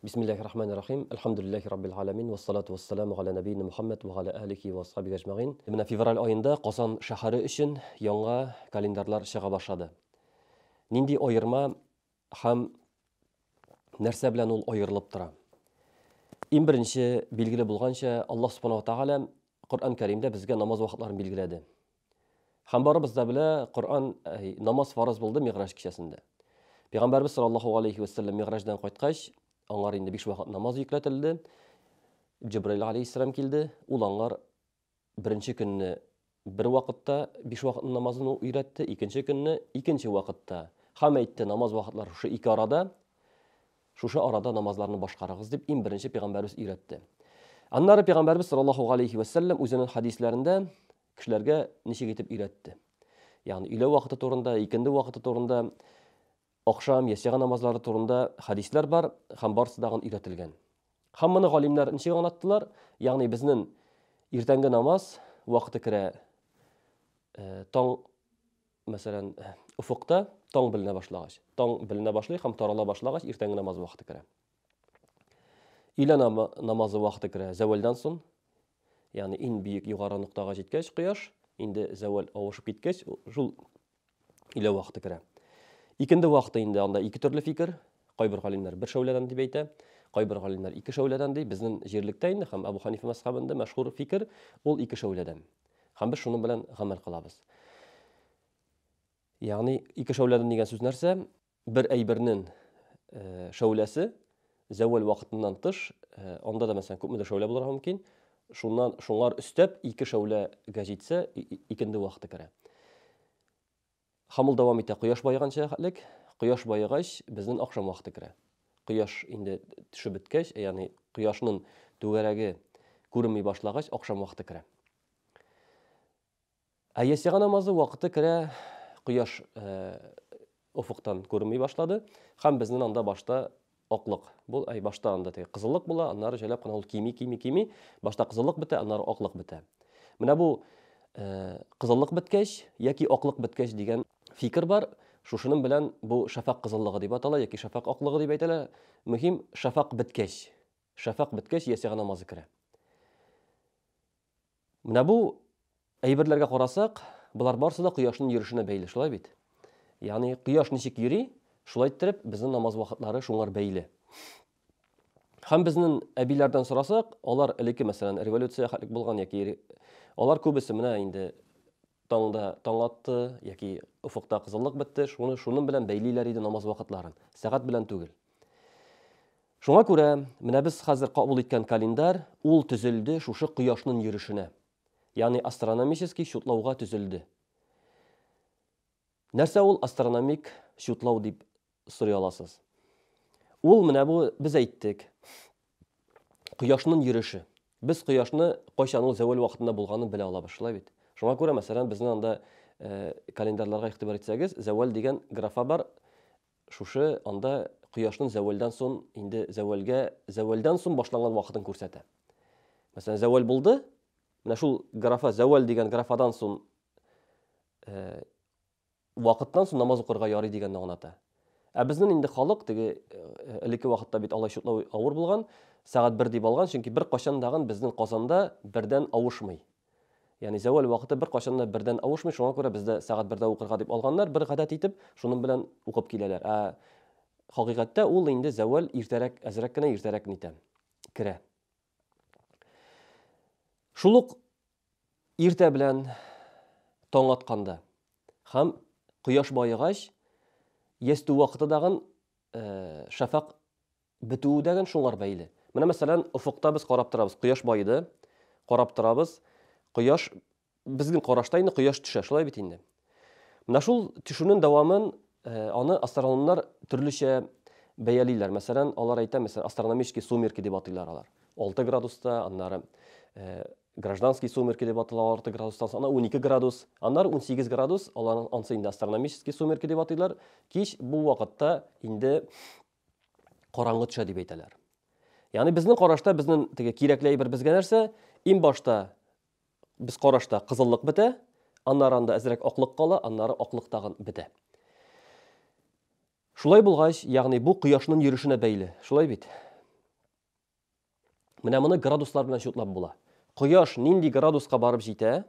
Bismillahirrahmanirrahim. Elhamdülillahi Rabbil alamin. Vessalatu vesselamu ala nebiyyina Muhammed ve ala alihi ve ashabihi ecmaîn. Менә февраль ayında Казан шәһәре өчен яңа календарьлар чыга башлады. Нинди аерма һәм нәрсә белән ул аерылып тора? Иң беренче билгеле булганча, Аллаһ Субханаһу ва Тааля Коръән Кәримдә безгә намаз вакытларын билгеләде. Һәм барыбыз да белә, Коръән намаз фарыз булды Миграҗ кичәсендә. Пәйгамбәрбез саллаллаһу алейхи ва саллям Миграҗдан кайткач, аңар инде 5 вакыт намаз йөкләтелде. Җибраил алейхиссалам килде. Ул аңар беренче көнне бер вакытта 5 вакыт намазын өйрәтте, икенче көнне икенче вакытта. Һәм әйтте, намаз вакытлары шушы ике арада, шушы арада намазларны башкарыгыз дип иң беренче пәйгамбәрбез өйрәтте. Аннары пәйгамбәрбез саллаллаһу алейхи ва саллям үзенең хадисләрендә кешеләргә ничек итеп өйрәтте. Ягъни өйлә вакыты турында, икенде вакыты турында, акшам, ясига намазлары турында хадислар бар, һәм барысы да өйрәтелгән. Һәм моны галимнәр ничек аңлаттылар? Ягъни безнең иртәнге намаз вакыты керә таң, мәсәлән, уфукта таң беленә башлагач. Таң беленә башлый һәм тарала башлагач иртәнге намаз вакыты керә. Илә намазы вакыты керә зәвалдан соң. Ягъни иң бийек югары ноктага җиткәч кояш, инде зәвал авышып киткәч, шул илә вакыты керә. Икенде вакыты инде анда ике төрле фикер. Кайбер галимнәр бер шәүләдән дип әйтә, кайбер галимнәр ике шәүләдән ди. Безнең җирлектә инде һәм Абу Ханифа мазһабында мәшһүр фикер ул ике шәүләдән. Һәм без шуның белән гамәл кылабыз. Ягъни ике шәүләдән дигән сүз нәрсә? Бер әйбернең шәүләсе зәвал вакытыннан тыш, анда да мәсәлән күпме дә шәүлә булырга мөмкин. Шуңар өстәп ике шәүләгә җитсә, икенде вакыты керә. Һәм ул дәвам итә кояш байыганча хәтлек. Кояш байыгач безнең акшам вакыты керә. Кояш инде төшеп беткәч, ягъни кояшның түгәрәге күренми башлагач акшам вакыты керә. Ясига намазы вакыты керә, кояш уфуктан күренми башлады һәм безнең анда башта аклык. Бу башта анда кызыллык була, аннары җәләп кына ул кими. Башта кызыллык бетә, аннары аклык бетә. Менә бу кызыллык беткәч яки аклык беткәч дигән фикер бар. Шушының белән бу шафак кызыллыгы дип атала яки шафак аклыгы дип әйтәләр. Мөһим шафак беткәч. Шафак беткәч ясига намазы керә. Менә бу әйберләргә карасак, булар барысы да кояшның йөришенә бәйле, шулай бит. Ягъни кояш ничек йөри, шулай итеп безнең намаз вакытлары шуңар бәйле. Һәм безнең әбиләрдән сорасак, алар элекке мәсәлән революция хәтлек булган яки алар күбесе менә инде таңда таң атты яки уфукта кызыллык бетте, шуның белән бәйлиләр иде намаз вакытларын, сәгать белән түгел. Шуңа күрә, менә без хәзер кабул иткән календарь ул төзелде шушы кояшның йөришенә. Ягъни астрономический шутлауга төзелде. Нәрсә ул астрономик шутлау дип сорый аласыз? Ул менә бу без әйттек. Кояшның йөрише. Без кояшны кайчан ул зәвал вакытында булганын белә алабыз, шулай бит. Шуңа күрә, мәсәлән, безнең анда календарьларга игътибар итсәгез, зәвал дигән графа бар. Шушы анда кояшның зәвалдан соң инде зәвалдан соң башланган вакытын күрсәтә. Мәсәлән, зәвал булды. Менә шул графа зәвал дигән графадан соң вакыттан соң намаз укырга ярый дигәнне аңлата. Безнең инде халык теге элекке вакытта бит алай шутлау авыр булган, сәгать 1 дип алган, чөнки бер качан дагын безнең Казанда бердән авышмый. Ягъни зәвал вакыты бер качан да бердән авышмый, шуңа күрә бездә сәгать 1дә укырга дип алганнар, бер гадәт итеп, шуның белән укып киләләр. Хакыйкатьтә ул инде зәвал иртәрәк, әзрәк кенә иртәрәк нитә, керә. Шул ук иртә белән таң атканда һәм кояш байыгач ясту вакыты дагын шафак бетү дигән шуңар бәйле. Менә мәсәлән, уфукта без карап торабыз, кояш байды, карап торабыз. Кояш безнең карашта инде кояш төшә, шулай бит инде. Менә шул төшүнең дәвамын аны астрономнар төрлечә бәялиләр. Мәсәлән, алар әйтә, мәсәлән, астрономический сумерки дип атыйлар алар. 6 градуста, аннары гражданский сумерки дип аталар 6 градустан, аны 12 градус, аннары 18 градус, аларның анысы инде астрономический сумерки дип атыйлар. Кич бу вакытта инде караңгы төшә дип әйтәләр. Ягъни безнең карашта безнең теге кирәкле әйбер безгә нәрсә? Иң башта biz карашта кызыллык бетә, аннары анда әзрәк аклык кала, аннары аклык тагын бетә. Шулай булгач, ягъни бу кояшның йөришенә бәйле. Шулай бит. Менә моны градуслар белән шутлап була. Кояш нинди градуска барып җитә,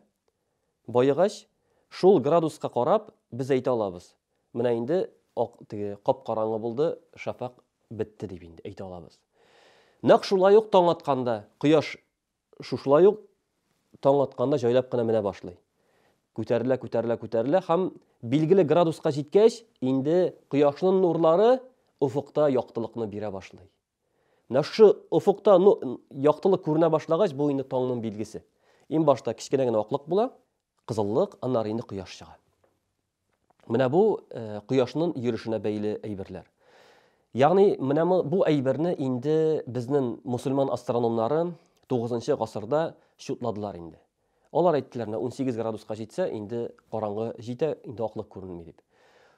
байыгач, шул градуска карап без әйтә алабыз. Менә инде кап-караңгы булды, шафак бетте дип инде әйтә алабыз. Нәкъ шулай ук таң атканда, кояш шулай ук таң атканда җайлап кына менә башлый. Күтәрелә һәм билгеле градуска җиткәч, инде кояшның нурлары уфукта яктылыкны бирә башлый. Менә шу уфукта яктылык күренә башлагач, бу инде таңның билгесе. Иң башта кичкенә генә аклык була, кызыллык, аннары инде кояш чыга. Менә бу кояшның йөришенә бәйле әйберләр. Ягъни менә бу әйберне инде безнең мусульман астрономнары 9 гасырда шутладылар инде. Алар әйттеләр, 18 градуска җитсә, инде караңгы җитә, инде аклык күренми дип.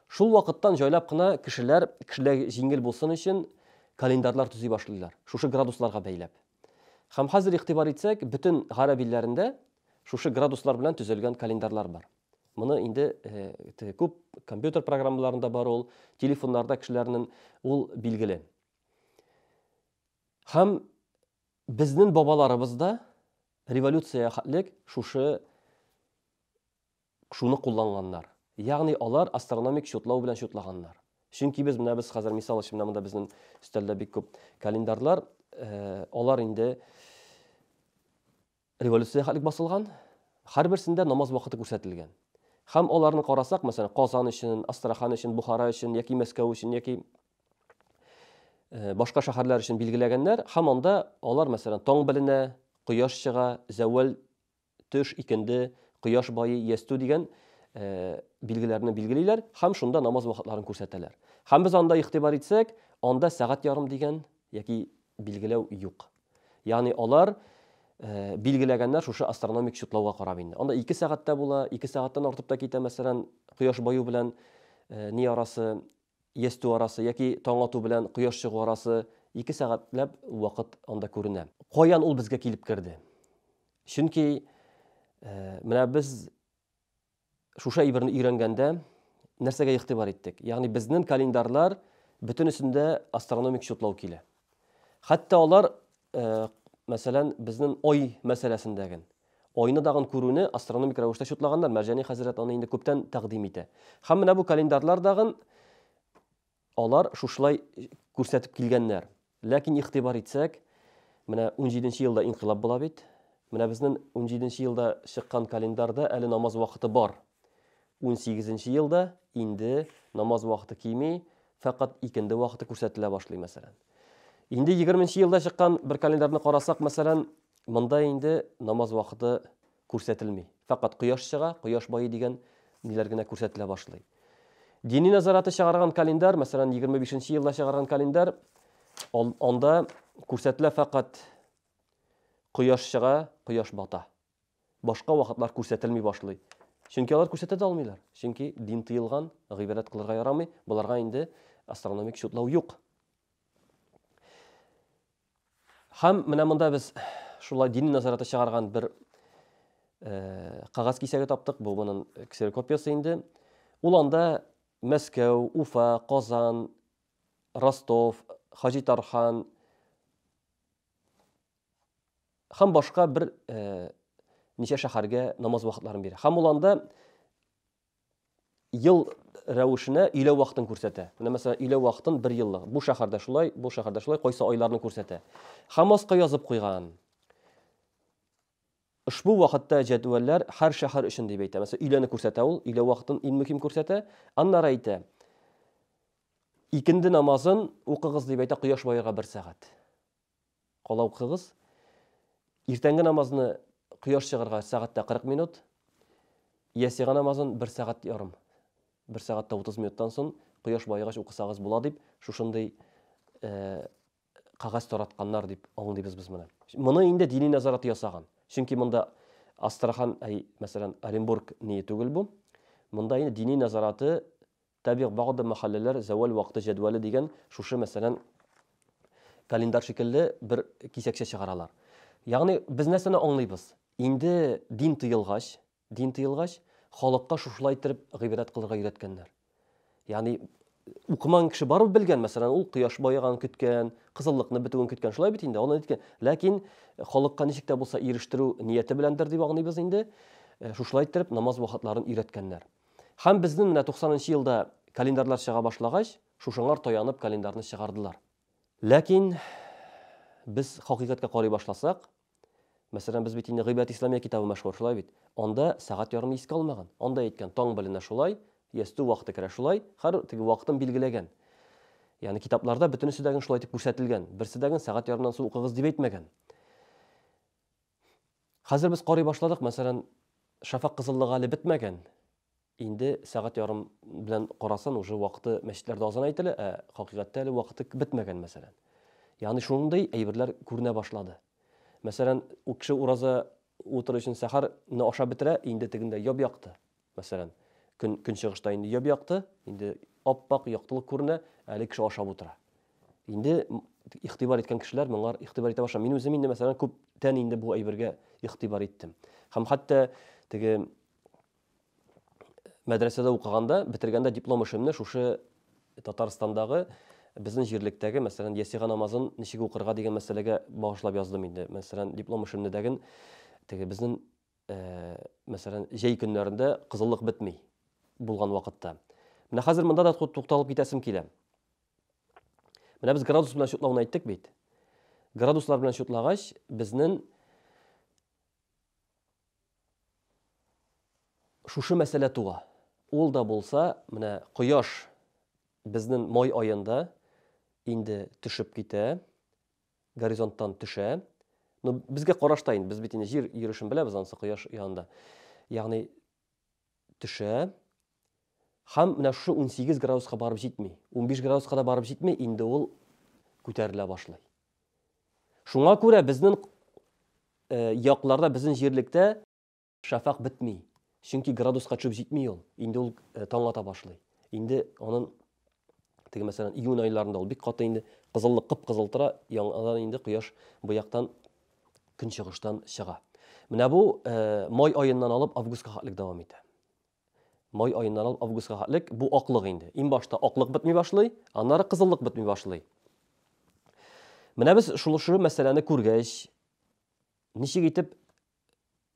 Шул вакыттан җайлап кына кешеләр җиңел булсын өчен календарьлар төзи башлыйлар, шушы градусларга бәйләп. Һәм хәзер игътибар итсәк, бөтен гарәп илләрендә шушы градуслар белән төзелгән календарьлар бар. Моны инде күп компьютер программаларында бар ул, телефоннарда кешеләрнең ул билгеле. Һәм безнең бабаларыбызда революция хәтлек шуны кулланганнар. Ягъни алар астрономик шутлау белән шутлаганнар. Чөнки без хәзер мисал өчен монда безнең өстәлдә бик күп календарьлар, алар инде революция хәтлек басылган, һәрберсендә намаз вакыты күрсәтелгән. Һәм аларны карасак, мәсәлән, Казан өчен, Астрахан өчен, Бухара өчен, яки Мәскәү өчен, яки башка шәһәрләр өчен билгеләгәннәр, һәм анда алар, мәсәлән, таң беленә, кояш чыга, зәвал, төш, икенде, кояш байы, ястү дигән билгеләрне билгелиләр, һәм шунда намаз вакытларын күрсәтәләр. Һәм без анда игътибар итсәк, анда сәгать ярым дигән яки билгеләү юк. Ягъни алар билгеләгәннәр шушы астрономик шутлауга карап инде. Анда 2 сәгатьтә була, 2 сәгатьтән артып та китә, мәсәлән, кояш баю белән ни арасы, ястү арасы, яки таң ату белән кояш чыгу арасы 2 сәгатьләп вакыт анда күренә. Каян ул безгә килеп керде? Чөнки менә без шушы әйберне өйрәнгәндә нәрсәгә игътибар иттек? Ягъни безнең календарьлар бөтенесендә астрономик шутлау килә. Хәтта алар, мәсәлән, безнең ай мәсьәләсендәге айны дагын күрүне астрономик рәвештә шутлаганнар. Мәрҗани хәзрәт аны инде күптән тәкъдим итә. Һәм менә бу календарьлар дагын алар шушлай күрсәтеп килгәннәр. Ләкин игътибар итсәк, менә 17нче елда инкыйлаб була бит. Менә безнең 17нче елда чыккан календарьда әле намаз вакыты бар. 18нче елда инде намаз вакыты килми, фақат икенде вакыты күрсәтелә башлый, мәсәлән. Инде 20нче елда чыккан бер календарьны карасак, мәсәлән, монда инде намаз вакыты күрсәтелми. Фақат кояш чыга, кояш байы дигән ниләр генә күрсәтелә башлый. Дини назараты чыгарган календарь, мәсәлән, 25нче елда чыгарган календарь, анда күрсәтелә фақат кояш чыга, кояш бата. Башка вакытлар күрсәтелми башлый. Чөнки алар күрсәтә алмыйлар. Чөнки дин тыелган, гыйбадат кылырга ярамый, буларга инде астрономик шутлау юк. Һәм менә монда без шулай дини назараты чыгарган бер кагаз кисәге таптык. Бу моның ксерокопиясы инде. Ул анда Мәскәү, Уфа, Казан, Ростов, Хаҗитархан һәм башка бер ничә шәһәргә намаз вакытларын бирә. Һәм ул анда ел рәвешенә өйлә вакытын күрсәтә. Менә мәсәлән, өйлә вакытын 1 еллык. Бу шәһәрдә шулай, кайсы айларны күрсәтә. Һәм аска язып куйган. Ушбу вакытта җәдвәлләр һәр шәһәр өчен дип әйтә. Мәсәлән, өйләне күрсәтә ул, өйлә вакытын иң мөһим күрсәтә. Аннары әйтә. Икенде намазын укыгыз дип әйтә, кояш байыга 1 сәгать. Кала укыгыз. Иртәнге намазны кояш чыгарга сәгатьтә 40 минут. Ясига намазын 1 сәгать ярым. 1 сәгатьтә 30 минуттан соң кояш байыгач укысагыз була дип, шушындый кагаз таратканнар дип аңлыйбыз без моны. Моны инде дини назарат ясаган. Чөнки монда Астрахан, мәсәлән, Оренбург не түгел бу. Монда инде дини назараты табигъ багы мәхәлләләр завал вакыты җәдвәле дигән шушы мәсәлән календарь шикелле бер кисәкчә чыгаралар. Ягъни без нәрсәне аңлыйбыз? Инде дин тыелгач, халыкка шушылай итеп гыйбадат кылырга өйрәткәннәр. Ягъни укыман кеше барып белгән, мәсәлән, ул кояш байыган көткән, кызыллыкны бетүен көткән, шулай бит инде, аны әйткән. Ләкин халыкка ничек тә булса ирештерү нияте беләндер дип аңлыйбыз инде. Шушылай итеп намаз вакытларын өйрәткәннәр. Һәм безнең менә 90нчы елда календарлар чыга башлагач, шушыңар таянып календарны чыгардылар. Ләкин без хакыйкатькә карый башласак, мәсәлән, без бит инде Гыйбат Исламия китабы мәшһүр, шулай бит. Анда сәгать ярымны искә алмаган. Анда әйткән, таң беленә шулай, ястү вакыты керә шулай, һәр теге вакытын билгеләгән. Ягъни китапларда бөтенесе дәген шулай итеп күрсәтелгән. Берсе дәген сәгать ярымнан соң укыгыз дип әйтмәгән. Хәзер без карый башладык, мәсәлән, шафак кызыллыгы әле бетмәгән. Инде сәгать ярым белән карасан, уже вакыты мәчетләрдә азан әйтелә, хакыйкатьтә әле вакыты бетмәгән, мәсәлән. Ягъни шундый әйберләр күренә башлады. Мәсәлән, у кеше ураза утыру өчен сәхәрне ашап бетерә, инде тегендә яб якты. Мәсәлән, көн чыгышта инде яб якты, инде аппак яктылык күренә, әле кеше ашап утыра. Инде игътибар иткән кешеләр моңар игътибар итә башлый. Мин үзем инде мәсәлән күптән инде бу әйбергә игътибар иттем. Һәм хәтта теге мәдрәсәдә укыганда, бетергәндә диплом эшемне шушы Татарстандагы безнең җирлектәге, мәсәлән, ясига намазын ничек укырга дигән мәсьәләгә багышлап яздым инде. Мәсәлән, диплом эшемне дәген теге безнең мәсәлән, җәй көннәрендә кызыллык бетми булган вакытта. Менә хәзер монда да тукталып китәсем килә. Менә без градус белән шутлауны әйттек бит. Градуслар белән шутлагач, безнең шушы мәсьәлә туа. Ул да булса, менә кояш безнең май аенда инде төшеп китә, горизонттан төшә. Ну, безгә карашта инде, без бит инде җир йөришен беләбез ансы кояш янында. Ягъни төшә. Һәм менә шу 18 градуска барып җитми. 15 градуска да барып җитми, инде ул күтәрелә башлый. Шуңа күрә безнең якларда, безнең җирлектә шафак бетми. Чөнки градуска төшеп җитми ул. Инде ул таң ата башлый. Инде аның теге мәсәлән июнь айларында ул бик каты инде кызыллык кып-кызыл тора, яңадан инде кояш бу яктан көнчыгыштан чыга. Менә бу май аеннан алып августка хәтлек дәвам итә. Май аеннан алып августка хәтлек бу аклык инде. Иң башта аклык бетми башлый, аннары кызыллык бетми башлый. Менә без шушы мәсьәләне күргәч, ничек итеп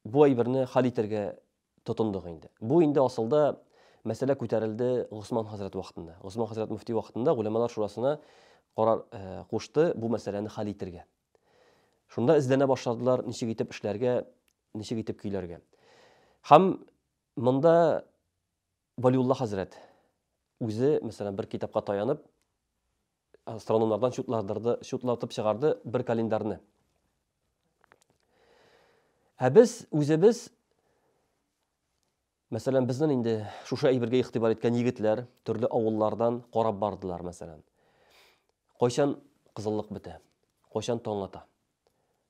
бу әйберне хәл итәргә тотындык инде. Бу инде асылда мәсьәлә күтәрелде Госман хәзрәт вакытында. Госман хәзрәт мөфти вакытында гуләмалар шурасына карар кушты бу мәсьәләне хәл итәргә. Шунда эзләнә башладылар, ничек итеп эшләргә, ничек итеп көйләргә. Һәм монда Валиулла хәзрәт үзе, мәсәлән, бер китапка таянып, астрономнардан шутлатып чыгарды бер календарны. Без үзебез, мәсәлән, безнең инде шушы әйбергә игътибар иткән егетләр төрле авыллардан карап бардылар, мәсәлән. Кайчан кызыллык бетә, кайчан таң ата.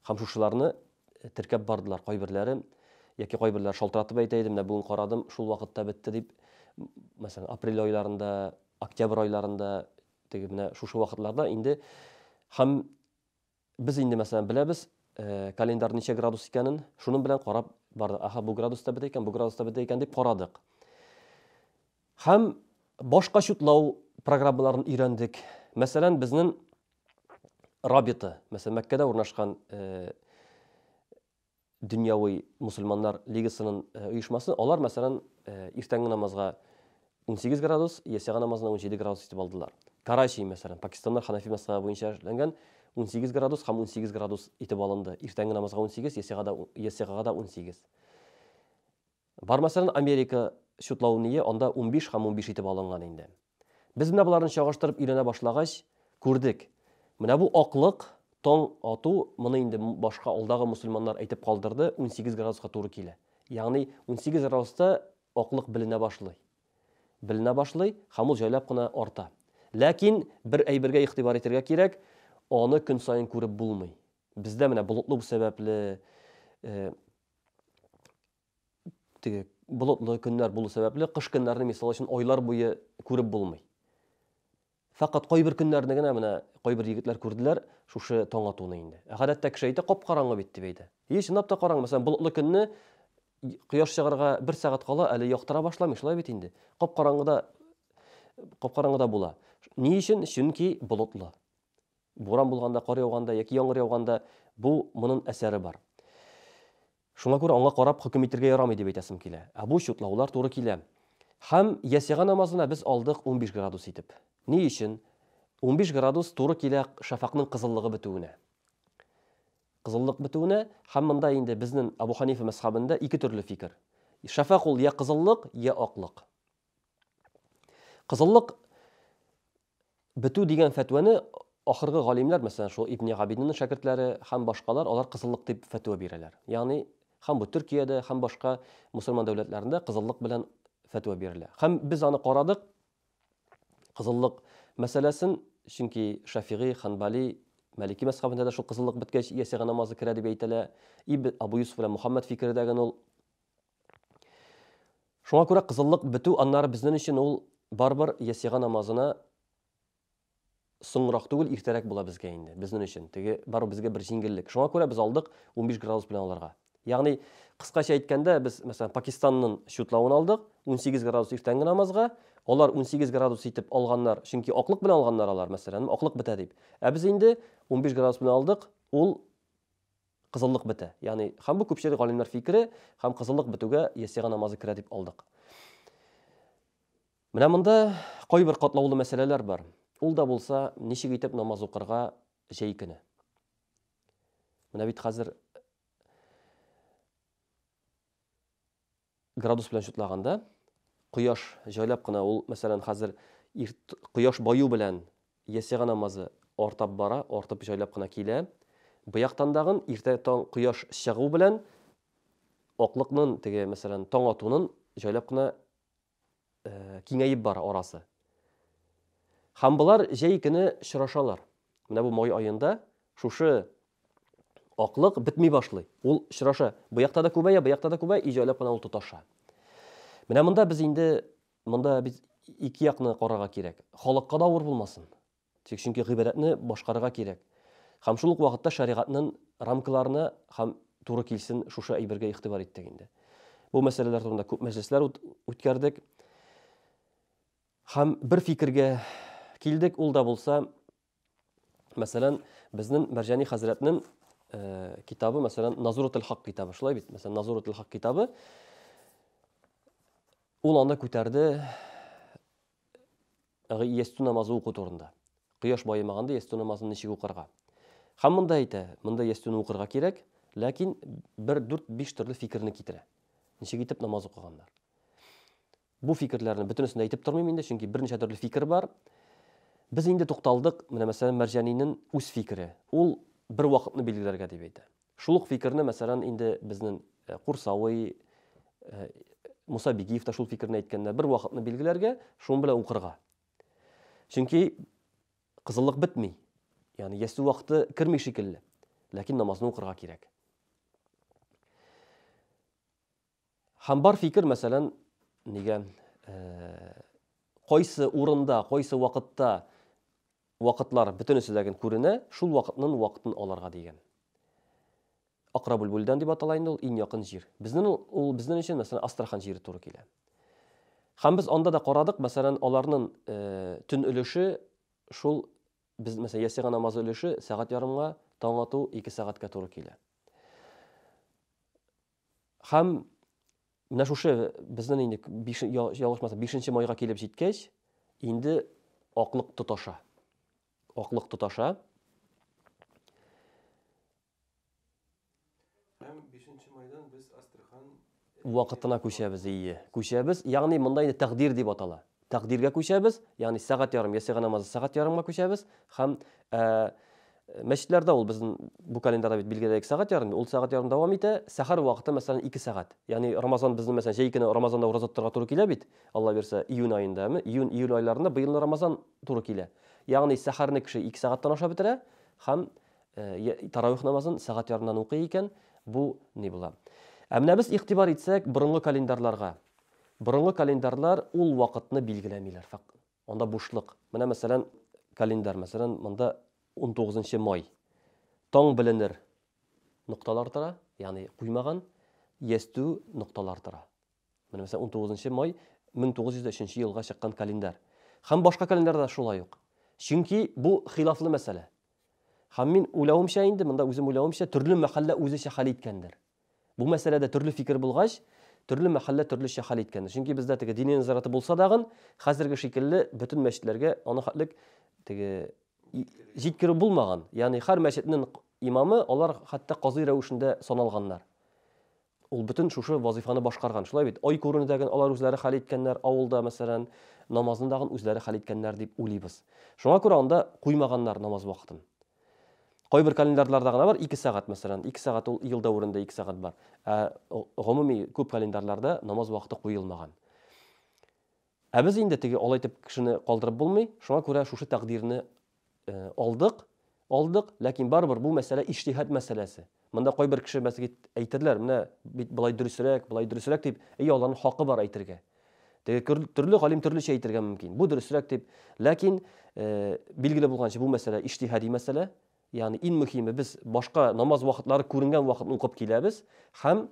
Һәм шушыларны теркәп бардылар, кайберләре, яки кайберләр шалтыратып әйтә иде, менә бүген карадым, шул вакытта бетте дип, мәсәлән, апрель айларында, октябрь айларында, теге менә шушы вакытларда инде һәм без инде мәсәлән беләбез, календар ничә градус икәнен, шуның белән карап барды. Аха, бу градуста бетә икән, бу градуста бетә икән дип карадык. Һәм башка шутлау программаларын өйрәндек. Мәсәлән, безнең Рабита, мәсәлән, Мәккәдә урнашкан дөньяви мусульманнар лигасының оешмасы, алар мәсәлән иртәнге намазга 18 градус, ясига намазына 17 градус итеп алдылар. Карачи мәсәлән, Пакистаннар Ханафи мәсьәләсе буенча эшләнгән 18 градус һәм 18 градус итеп алынды. Иртәнге намазга 18, ясигага да 18. Бар мәсәлән Америка шутлау ние, анда 15 һәм 15 итеп алынган инде. Без менә буларны чагыштырып өйрәнә башлагач, күрдек. Менә бу аклык, таң ату, моны инде башка алдагы мусульманнар әйтеп калдырды, 18 градуска туры килә. Ягъни 18 градуста аклык беленә башлый. Беленә башлый, һәм ул җайлап кына арта. Ләкин бер әйбергә игътибар итәргә кирәк, аны көн сайын күреп булмый. Бездә менә болытлы бу сәбәпле, теге болытлы көннәр булу сәбәпле, кыш көннәрне мисал өчен айлар буе күреп булмый. Фақат кайбер көннәрне генә менә кайбер егетләр күрделәр, шушы таң атуны инде. Гадәттә кеше әйтә, кап-караңгы бит дип әйтә. Чынлап та караңгы, мәсәлән, болытлы көнне кояш чыгарга 1 сәгать кала әле яктыра башламый, шулай бит инде. Кап-караңгыда капкараңгыда була. Ни өчен? Чөнки болытлы. Буран булганда, кар яуганда яки яңгыр яуганда бу моның әсәре бар. Шуңа күрә аңа карап хөкем итәргә ярамый дип әйтәсем килә. Бу чутлаулар туры килә. Һәм ясига намазына без алдык 15 градус итеп. Ни өчен? 15 градус туры килә шафакның кызыллыгы бетүенә. Кызыллык бетүенә һәм монда инде безнең Абу Ханифа мәзһәбендә ике төрле фикер. Шафак ул я кызыллык, я аклык. Кызыллык бетү дигән фәтвәне ахыргы галимнәр, мәсәлән, шул Ибн Габидинның шәкертләре һәм башкалар, алар кызыллык дип фәтва бирәләр. Ягъни һәм бу Төркиядә, һәм башка мусульман дәүләтләрендә кызыллык белән фәтва бирелә. Һәм без аны карадык. Кызыллык мәсьәләсен, чөнки Шафигый, Ханбали, Малики мәзһәбендә дә шул кызыллык беткәч ясига намазы керә дип әйтелә. Абу Юсуф белән Мухаммад фикере дәгән ул. Шуңа күрә кызыллык бетү аннары безнең өчен ул барбыр ясига намазына соңрак түгел, иртәрәк була безгә инде, безнең өчен. Теге бар безгә бер җиңгеллек. Шуңа күрә без алдык 15 градус белән аларга. Ягъни кыскача әйткәндә, без мәсәлән Пакистанның шутлавын алдык 18 градус иртәнге намазга. Алар 18 градус итеп алганнар, чөнки аклык белән алганнар алар, мәсәлән, аклык бетә дип. Без инде 15 градус белән алдык, ул кызыллык бетә. Ягъни һәм бу күпчелек галимнәр фикере, һәм кызыллык бетүгә ясига намазы керә дип алдык. Менә монда кайбер катлаулы мәсьәләләр бар. Ул да булса, ничек итеп намаз укырга җәй көне. Менә бит хәзер градус белән шутлаганда, кояш җайлап кына ул, мәсәлән, хәзер кояш баю белән ясига намазы артып бара, артып җайлап кына килә. Бу яктан дагы иртә таң кояш чыгу белән аклыкның, теге, мәсәлән, таң атуның җайлап кына киңәеп бара арасы. Һәм булар җәй көне очрашалар. Менә бу май аенда шушы аклык бетми башлый. Ул очраша. Бу якта да күбәя, бу якта да күбәя, җайлап кына ул тоташа. Менә монда без инде biz ике якны карарга кирәк. Халыкка да авыр булмасын. Чөнки гыйбадәтне башкарырга кирәк. Һәм шул ук вакытта шәригатьнең рамкаларына һәм туры килсен шушы әйбергә игътибар иттек инде. Бу мәсьәләләр турында күп мәҗлесләр үткәрдек. Һәм бер фикергә килдек, ул да булса, мәсәлән, безнең Мәрҗани хәзрәтнең китабы, мәсәлән, Назуратул Хак китабы, шулай бит. Мәсәлән, Назуратул Хак китабы ул анда күтәрде ястү намазы уку турында. Кояш байымаганда ястү намазын ничек укырга. Һәм монда әйтә, монда ястүне укырга кирәк, ләкин 1-4-5 төрле фикерне китерә. Ничек итеп намаз укыганнар. Бу фикерләрне бөтенесен әйтеп тормыйм инде, чөнки берничә төрле фикер бар. Без инде тукталдык, менә мәсәлән, Мәрҗанинең үз фикере. Ул бер вакытны билгеләргә дип әйтә. Шул ук фикерне, мәсәлән, инде безнең Курсавый, Муса Бигиев та шул фикерне әйткәннәр, бер вакытны билгеләргә, шуның белән укырга. Чөнки кызыллык бетми. Ягъни ястү вакыты керми шикелле. Ләкин намазны укырга кирәк. Һәм бар фикер, мәсәлән, нигә кайсы урында, кайсы вакытта вакытлар бөтенесе дә күренә, шул вакытның вакытын аларга дигән. Акрабул Бульдан дип атала инде ул, иң якын җир. Ул безнең өчен, мәсәлән, Астрахан җире туры килә. Һәм без анда да карадык, мәсәлән, аларның төн өлеше шул biz мәсәлән ясига намазы өлеше сәгать ярымга, таң ату 2 сәгатькә туры килә. Һәм менә шушы безнең инде 5 майга килеп җиткәч, инде аклык тоташа. Аклык тоташа. Һәм 5 майдан без Астрахан вакытына күчәбез, күчәбез. Ягъни монда инде тәкъдир дип атала. Тәкъдиргә күчәбез, ягъни сәгать ярым, ясига намазы сәгать ярымга күчәбез. Һәм мәчетләрдә ул безнең бу календарда бит билгеләдек сәгать ярым, ул сәгать ярым дәвам итә. Сәхәр вакыты, мәсәлән, 2 сәгать. Ягъни Рамазан безнең, мәсәлән, җәй көне Рамазанда ураза тотарга туры килә бит. Алла бирсә, июнь аендамы, июль айларында быел Рамазан туры килә. Ягъни сәхәрне кеше 2 сәгатьтән аша бетерә, һәм таравих намазын сәгать ярымдан укый икән. Бу ни була? Менә без игътибар итсәк, борынгы календарларга. Борынгы календарлар ул вакытны билгеләмиләр. Анда бушлык. Менә мәсәлән, календар, мәсәлән, монда 19 май. Таң беленер нокталар тора, ягъни куймаган, ястү нокталар тора. Менә мәсәлән 19 май 1903 елга чыккан календар. Һәм башка календарда шулай ук. Чөнки бу хилафлы мәсьәлә. Һәм мин уйлавымча инде, монда үзем уйлавымча, төрле мәхәллә үзечә хәл иткәндер. Бу мәсьәләдә төрле фикер булгач, төрле мәхәллә төрлечә хәл иткәндер. Чөнки бездә теге дини назараты булса дагын, хәзерге шикелле бөтен мәчетләргә аны хәтлек теге җиткерү булмаган. Ягъни һәр мәчетнең имамы алар хәтта казый рәвешендә саналганнар. Ул бөтен шушы вазифаны башкарган. Шулай бит, ай күренүдәген алар үзләре хәл иткәннәр, авылда мәсәлән, намазны дагын үзләре хәл иткәннәр дип уйлыйбыз. Шуңа күрә анда куймаганнар намаз вакытын. Кайбер календарьларда гына бар 2 сәгать мәсәлән, 2 сәгать ул ел дәврендә 2 сәгать бар. Гомуми күп календарьларда намаз вакыты куелмаган. Ә без инде теге алай итеп кешене калдырып булмый, шуңа күрә шушы тәкъдирне алдык, ләкин барыбер бу мәсьәлә иҗтиһад мәсьәләсе. Монда кайбер кеше мәсәлән әйтерләр, менә бит булай дөресрәк дип, аларның хакы бар әйтергә. Теге төрле галим төрлечә әйтергә мөмкин. Бу дөресрәк дип, ләкин билгеле булганча бу мәсьәлә иҗтиһади мәсьәлә. Ягъни иң мөһиме без башка намаз вакытлары күренгән вакытны укып киләбез һәм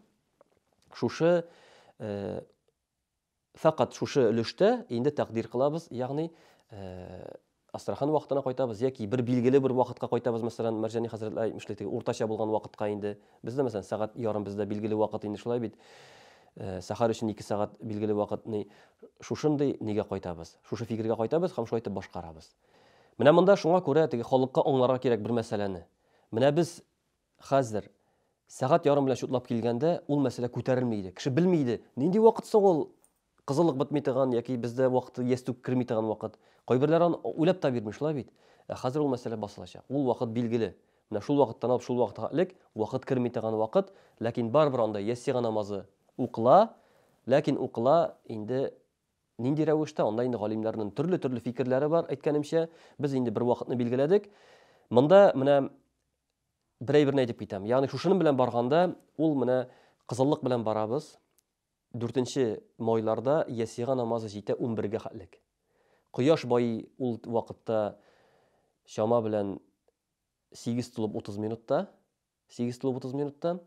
шушы фақат шушы өлештә инде тәкъдир кылабыз, ягъни Астрахань вакытына кайтабыз яки бер билгеле бер вакытка кайтабыз, мәсәлән, Мәрҗани хәзрәтләр әйтмешләр, теге уртача булган вакытка инде. Бездә мәсәлән сәгать ярым бездә билгеле вакыт инде шулай бит. Сәхәр өчен 2 сәгать билгеле вакытны шушындый нигә кайтабыз. Шушы фикергә кайтабыз һәм шулай итеп башкарабыз. Менә монда шуңа күрә теге халыкка аңларга кирәк бер мәсьәләне. Менә без хәзер сәгать ярым белән шутлап килгәндә ул мәсьәлә күтәрелми иде. Кеше белми иде. Нинди вакыт соң ул кызыллык бетми торган яки бездә вакыты ястүк керми торган вакыт. Кайберләр аны уйлап та бирми шулай бит. Хәзер ул мәсьәлә басылачак. Ул вакыт билгеле. Менә шул вакыттан алып шул вакытка элек вакыт керми торган вакыт, ләкин барбыр анда ясига намазы укыла, ләкин укыла инде нинди рәвештә, анда инде галимнәрнең төрле фикерләре бар. Әйткәнемчә, без инде бер вакытны билгеләдек. Монда менә бер әйберне әйтеп китәм. Ягъни шушының белән барганда, ул менә кызыллык белән барабыз. 4нче майларда ясига намазы җитә 11-гә хәтлек. Кояш бай ул вакытта шама белән 8:30 минутта, 8:30 минутта.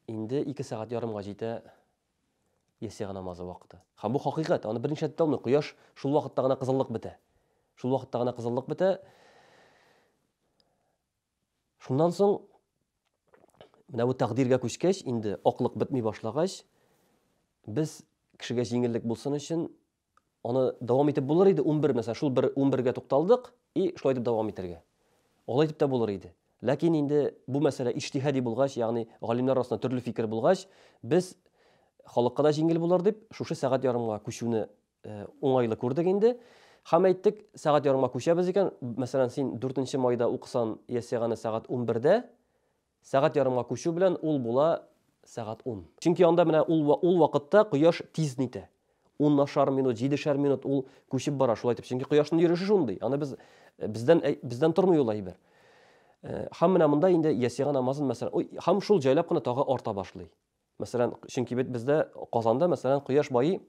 Инде 2 сәгать ярымга җитә ясига намазы вакыты. Һәм бу хакыйкать, аны берничә тәүме кояш шул вакытта гына кызыллык бетә. Шул вакытта гына кызыллык бетә. Шуннан соң менә бу тәкъдиргә күчкәч, инде аклык бетми башлагач, без кешегә җиңеллек булсын өчен аны дәвам итеп булыр иде 11 мәсәлән, шул 11-гә тукталдык и шулай итеп дәвам итәргә. Алай итеп тә булыр иде. Ләкин инде бу мәсьәлә иҗтиһади булгач, ягъни галимнәр арасында төрле фикер булгач, без халыкка да җиңел булыр дип, шушы сәгать ярымга күчүне уңайлы күрдек инде. Һәм әйттек, сәгать ярымга күчәбез икән, мәсәлән, син 4нче майда укысан ясиганы сәгать 11-дә, сәгать ярымга күчү белән ул була сәгать 10. Чөнки анда менә ул вакытта кояш тиз нитә. 10 минут, 7 минут ул күчеп бара шулай итеп. Чөнки кояшның йөреше шундый. Аны бездән тормый ул әйбер. Һәм менә монда инде ясига намазын мәсәлән, һәм шул җайлап кына тагы арта башлый. Мәсәлән, чөнки бездә Казанда мәсәлән кояш баи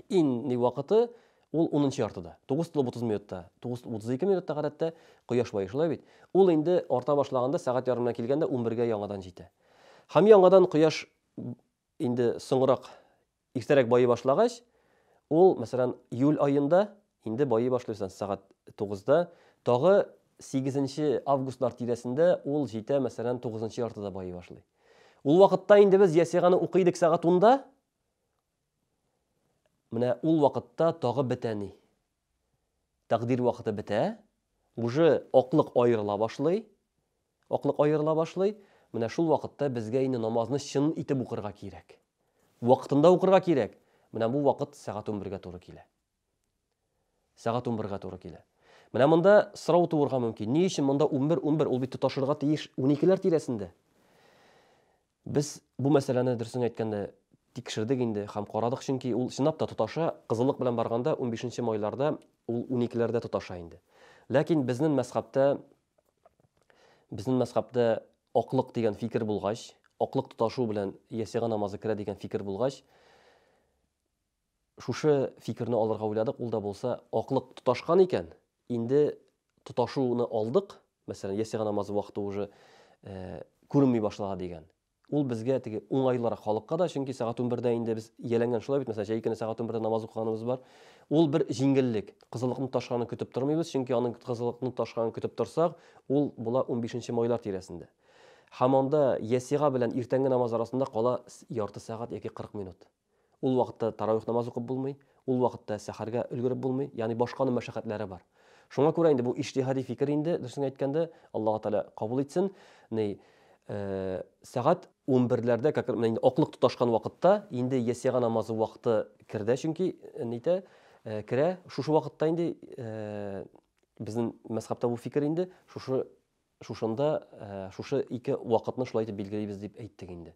иң вакыты ул 10-нчы яртыда. 9:30 минутта, 9:32 минутта гадәттә кояш баи шулай бит. Ул инде арта башлаганда сәгать ярымына килгәндә 11-гә яңадан җитә. Һәм яңадан кояш инде соңрак иртәрәк баи башлагач, ул мәсәлән июль аенда инде баи башлыйсан сәгать 9-да, тагы 8 августлар тирәсендә ул җитә мәсәлән 9-нчы яртыда баи башлый. Ул вакытта инде без ясиганы укыйдык сәгать 10-да. Менә ул вакытта тагы бетәни. Тәкъдир вакыты бетә. Уже аклык аерыла башлый. Менә шул вакытта безгә инде намазны чын итеп укырга кирәк. Вакытында укырга кирәк. Менә бу вакыт сәгать 11-гә туры килә. Менә монда сорау туырга мөмкин. Ни өчен монда 11 ул бит тоташырга тиеш 12ләр тирәсендә? Без бу мәсьәләне дөресен әйткәндә тикшердек инде һәм карадык, чөнки ул чынлап та тоташа, кызыллык белән барганда 15нче майларда ул 12ләрдә тоташа инде. Ләкин безнең мәзһәбтә аклык дигән фикер булгач, аклык тоташу белән ясига намазы керә дигән фикер булгач, шушы фикерне алырга уйладык. Ул да булса аклык тоташкан икән, инде тоташуны алдык. Мәсәлән, ясига намазы вакыты уже күренми башлага дигән. ул безгә теге уңайлырак халыкка да, чөнки сәгать 11-дә инде без ияләнгән шулай бит, мәсәлән, җәй көне сәгать 11-дә намаз укыганыбыз бар. Ул бер җиңеллек, кызыллыкны ташканын көтеп тормыйбыз, чөнки аның кызыллыкны ташканын көтеп торсак, ул була 15-нче майлар тирәсендә. Һәм анда ясига белән иртәнге намаз арасында кала ярты сәгать яки 40 минут. Ул вакытта таравих намаз укып булмый, ул вакытта сәхәргә өлгереп булмый, ягъни башка мәшәкатьләре бар. Шуңа күрә инде бу иҗтиһади фикер инде, дөресен әйткәндә, Аллаһу Тәала кабул итсен. Сәгать 11-ләрдә, как инде аклык тоташкан вакытта, инде ясига намазы вакыты керде, чөнки нитә керә, шушы вакытта инде безнең мәзһәбтә бу фикер инде шушында шушы ике вакытны шулай итеп билгеләйбез дип әйттек инде.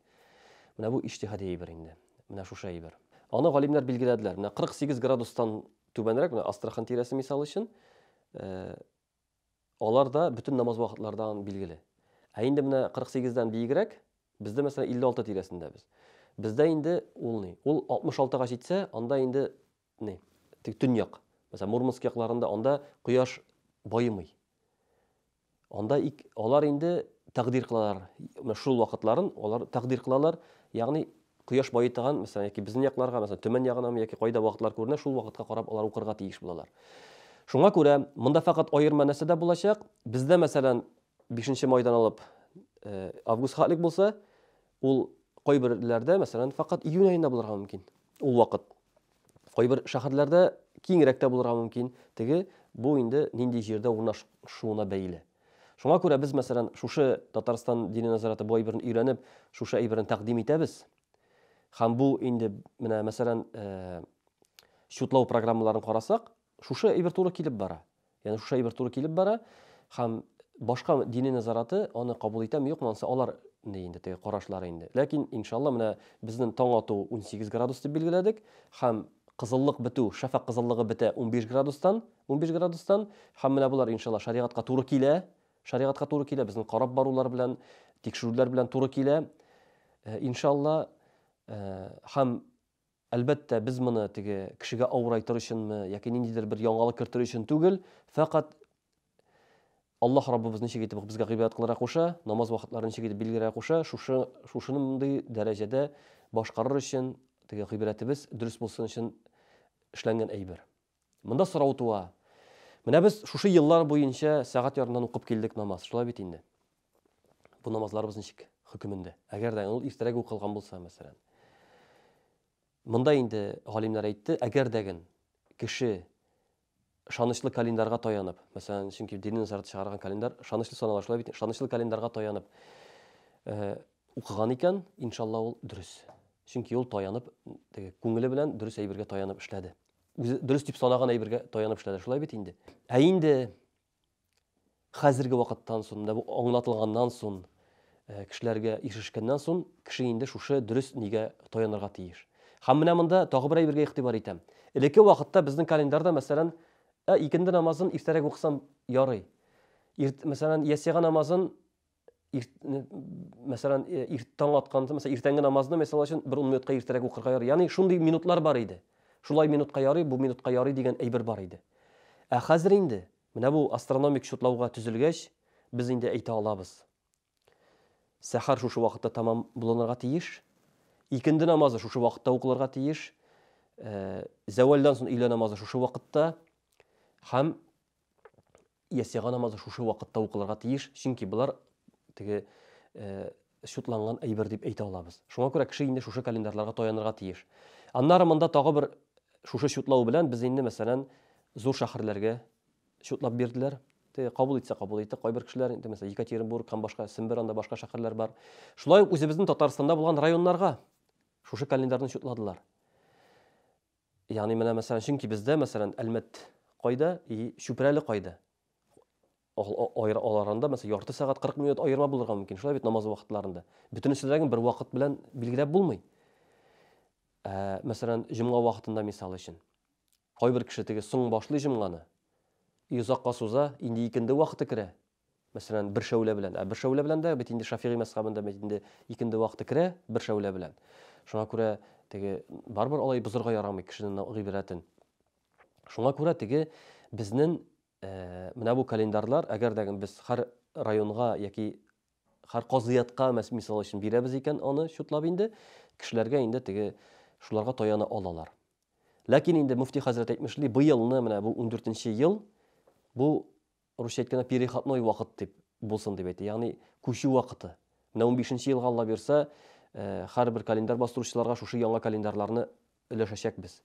Менә бу иҗтиһади әйбер инде. Менә шушы әйбер. Аны галимнәр билгеләделәр. Менә 48 градустан түбәнрәк, менә Астрахань тирәсе мисал өчен, алар да бөтен намаз вакытлардан билгеле. Ә инде менә 48-дән биегрәк, бездә мәсәлән 56 тирәсендәбез. Бездә инде ул ни? Ул 66-га җитсә, анда инде ни? Төньяк. Мәсәлән, Мурманск якларында анда кояш байымый. Анда алар инде тәкъдир кылалар. Менә шул вакытларын алар тәкъдир кылалар. Ягъни кояш байытган, мәсәлән, яки безнең якларга, мәсәлән, Төмән ягынамы яки кайда вакытлар күренә, шул вакытка карап алар укырга тиеш булалар. Шуңа күрә монда фақат аерма нәрсә дә булачак. Бездә мәсәлән 5-нче майдан алып августка элек булса, ул кайберләрдә мәсәлән фақат июнь аенда булырга мөмкин. Ул вакыт. Кайбер шәһәрләрдә киңрәк тә булырга мөмкин. Теге бу инде нинди җирдә урнашуына бәйле. Шуңа күрә без мәсәлән шушы Татарстан дине назараты бу әйберне өйрәнеп, шушы әйберне тәкъдим итәбез. Һәм бу инде менә мәсәлән шутлау программаларын карасак, шушы әйбер туры килеп бара. Ягъни шушы әйбер туры килеп бара. Һәм башка дине назараты аны кабул итәме, юкмы, алар инде теге карашлары инде. Ләкин иншалла менә безнең таң ату 18 градус дип билгеләдек. Һәм кызыллык бетү, шәфәк кызыллыгы бетә 15 градустан. Һәм менә булар иншалла шаригатка туры килә. Шаригатка туры килә, безнең карап барулар белән, тикшерүләр белән туры килә. Иншалла, һәм әлбәттә без моны теге кешегә авырайтыр өченме, яки ниндидер бер яңалык кертер өчен түгел, фақат Аллаһ Раббыбыз ничек итеп безгә гыйбадат кылырга куша, намаз вакытларын ничек итеп билгеләргә куша, шушыны мондый дәрәҗәдә башкарыр өчен, теге гыйбадатыбыз дөрес булсын өчен эшләнгән әйбер. Монда сорау туа. Менә без шушы еллар буенча сәгать ярымнан укып килдек намаз. Шулай бит инде. Бу намазларыбыз ничек хөкемендә? Әгәр дә ул иртәрәк укылган булса, мәсәлән. Монда инде галимнәр әйтте, әгәр дәген кеше шанычлы календарга таянып, мәсәлән, чөнки дине назараты чыгарган календар шанычлы санала, шулай бит, шанычлы календарга таянып укыган икән, иншалла ул дөрес. Чөнки ул таянып, теге күңеле белән дөрес әйбергә таянып эшләде. Үзе дөрес дип санаган әйбергә таянып эшләде, шулай бит инде. Ә инде хәзерге вакыттан соң, бу аңлатылганнан соң, кешеләргә ишешкәннән соң, кеше инде шушы дөрес нигә таянырга тиеш. Һәм менә монда тагы бер әйбергә игътибар итәм. Элекке вакытта безнең календарда, мәсәлән, икенде намазын иртәрәк укысам ярый. Мәсәлән, ясига намазын мәсәлән, таң атканда, мәсәлән, иртәнге намазны мәсәлән өчен 1 минутка иртәрәк укырга ярый. Ягъни шундый минутлар бар иде. Шулай минутка ярый, бу минутка ярый дигән әйбер бар иде. Ә хәзер инде менә бу астрономик шутлауга төзелгәч, без инде әйтә алабыз. Сәхәр шушы вакытта тамам булынырга тиеш. Икенде намазы шушы вакытта укылырга тиеш. Зәвалдан соң өйлә намазы шушы вакытта. Һәм ясига намазы шушы вакытта укылырга тиеш. Чөнки булар теге шутланган әйбер дип әйтә алабыз. Шуңа күрә кеше инде шушы календарларга таянырга тиеш. Аннары монда тагы бер шушы шутлау белән без инде мәсәлән зур шәһәрләргә шутлап бирделәр. Теге кабул итсә кабул итте. Кайбер кешеләр инде мәсәлән Екатеринбург һәм башка Сембер, анда башка шәһәрләр бар. Шулай ук үзебезнең Татарстанда булган районнарга шушы календарны шутладылар. Ягъни менә мәсәлән, чөнки бездә мәсәлән Әлмәт кайда, Чүпрәле кайда. Аларында мәсәлән ярты сәгать 40 минут аерма булырга мөмкин. Шулай бит намаз вакытларында. Бөтенесе бер вакыт белән билгеләп булмый. Мәсәлән, җомга вакытында мисал өчен. Кайбер кеше теге соң башлый җомганы. Юзакка суза, инде икенде вакыты керә. Мәсәлән, бер шәүлә белән. Бер шәүлә белән дә бит инде Шафигый мәзһәбендә бит инде икенде вакыты керә, бер шәүлә белән. Шуңа күрә теге барбер алай бузырга ярамый кешенең гыйбарәтен. Шуңа күрә теге безнең менә бу календарлар, әгәр дә без һәр районга яки һәр казыятка мисал өчен бирәбез икән, аны шутлап инде кешеләргә инде теге шуларга таяна алалар. Ләкин инде муфти хәзрәт әйтмешли, бу елны менә бу 14нче ел бу русча әйткәндә переходной вакыт дип булсын дип әйтә. Ягъни күчү вакыты. Менә 15нче елга Алла бирсә, һәрбер календар бастыручыларга шушы яңа календарьларны өләшәчәкбез.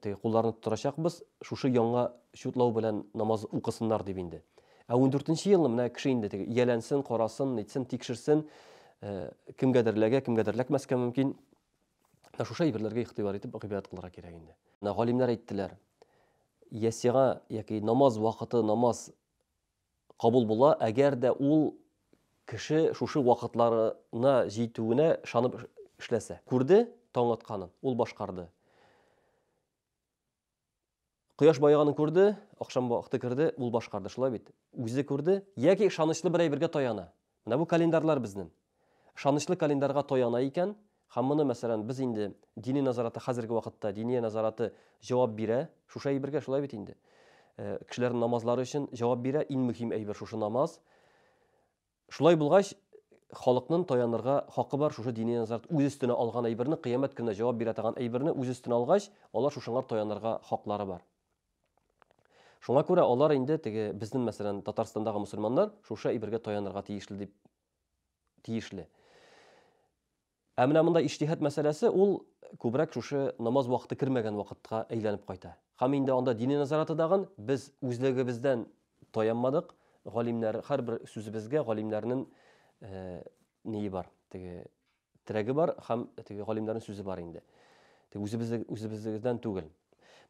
Теге кулларны тутырачакбыз, шушы яңа шутлау белән намаз укысыннар дип инде. 14нче елны менә кеше инде теге ияләнсен, карасын, нитсен, тикшерсен, кемгәдерләгә, кемгәдерләкмәскә мөмкин. Шушы әйберләргә игътибар итеп гыйбадәт кылырга кирәк инде. Менә галимнәр әйттеләр, ясига яки намаз вакыты, намаз кабул була, әгәр дә ул кеше шушы вакытларына җитүенә шанып эшләсә. Күрде таң атканын, ул башкарды. Кояш байыганын күрде, акшам вакыты кирде, ул башкарды, шулай бит. Үзе күрде, яки ышанычлы бер әйбергә таяна. Менә бу календарлар безнең. Ышанычлы календарга таяна икән, һәм моны мәсәлән без инде дини назараты хәзерге вакытта дини назараты җавап бирә, шушы әйбергә шулай бит инде. Кешеләрнең намазлары өчен җавап бирә, иң мөһим әйбер шушы намаз. Шулай булгач, халыкның таянырга хакы бар, шушы дини назарат үз өстенә алган әйберне, кыямәт көненә җавап бирә торган әйберне үз өстенә алгач, алар шушыңар таянырга хаклары бар. Шуңа күрә алар инде теге безнең мәсәлән Татарстандагы мусульманнар шушы әйбергә таянырга тиешле. Ә менә монда иҗтиһад мәсьәләсе ул күбрәк шушы намаз вакыты кирмәгән вакытка әйләнеп кайта. Һәм инде анда дини назараты дагын без үзлегебездән таянмадык. Галимнәр һәрбер сүзебезгә галимнәрнең ние бар, теге терәге бар һәм теге галимнәрнең сүзе бар инде. Теге үзебездән түгел.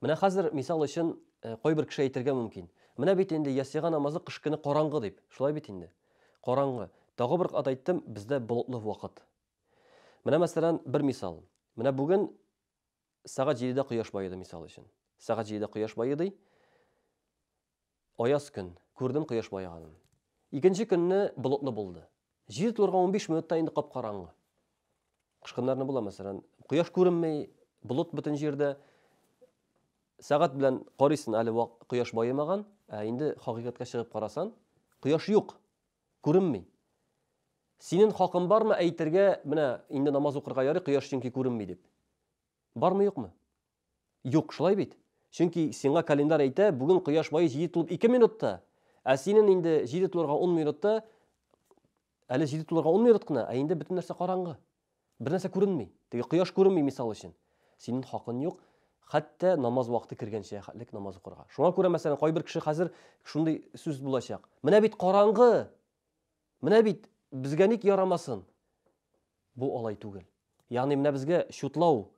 Менә хәзер мисал өчен кайбер кеше әйтергә мөмкин. Менә бит инде ясига намазы кыш көне караңгы дип. Шулай бит инде. Караңгы. Тагы бер кат әйттем, бездә болытлы вакыт. Менә мәсәлән бер мисал. Менә бүген сәгать 7дә кояш байыды мисал өчен. Сәгать 7дә кояш байыды. Аяз көн. Күрдем кояш байыганын. Икенче көнне болытлы булды. 7:15 минутта инде кап-караңгы. Кыш көннәрне була мәсәлән, кояш күренмәй, болыт бөтен җирдә. Сәгать белән карыйсын, әле кояш байымаган, инде хакыйкатькә чыгып карасан, кояш юк, күренми. Синең хакың бармы әйтергә, менә инде намаз укырга ярый, кояш чөнки күренми дип. Бармы, юкмы? Юк, шулай бит. Чөнки сиңа календар әйтә, бүген кояш байый 7:02 минутта. Ә синең инде 7:10 минутта, әле 7:10 минут кына, инде бөтен нәрсә караңгы. Бер нәрсә күренми. Теге кояш күренми мисал өчен. Синең хакың юк. Хәтта намаз вакыты кергәнчә хәтлек намаз укырга. Шуңа күрә мәсәлән кайбер кеше хәзер шундый сүз булачак. Менә бит караңгы. Менә бит безгә ник ярамасын? Бу алай түгел. Ягъни менә безгә шутлау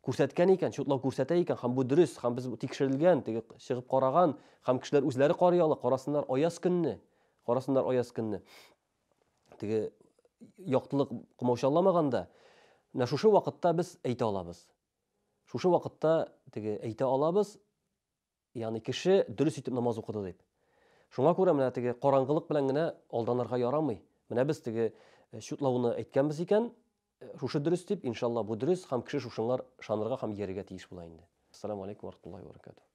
күрсәткән икән, шутлау күрсәтә икән, һәм бу дөрес, һәм без тикшерелгән, теге чыгып караган, һәм кешеләр үзләре карый ала, карасыннар аяз көнне. Карасыннар аяз көнне. Теге яктылык кымаучаламаганда, менә шушы вакытта без әйтә алабыз. Шушы вакытта теге әйтә алабыз, ягъни кеше дөрес итеп намаз укыды дип. Шуңа күрә менә теге караңгылык белән генә алданырга ярамый. Менә без теге шутлауны әйткәнбез икән, шушы дөрес дип, иншалла бу дөрес, һәм кеше шушыңар шанырга һәм йөрергә тиеш була инде. Ассаламу алейкум ва рахматуллаһи ва баракатуһ.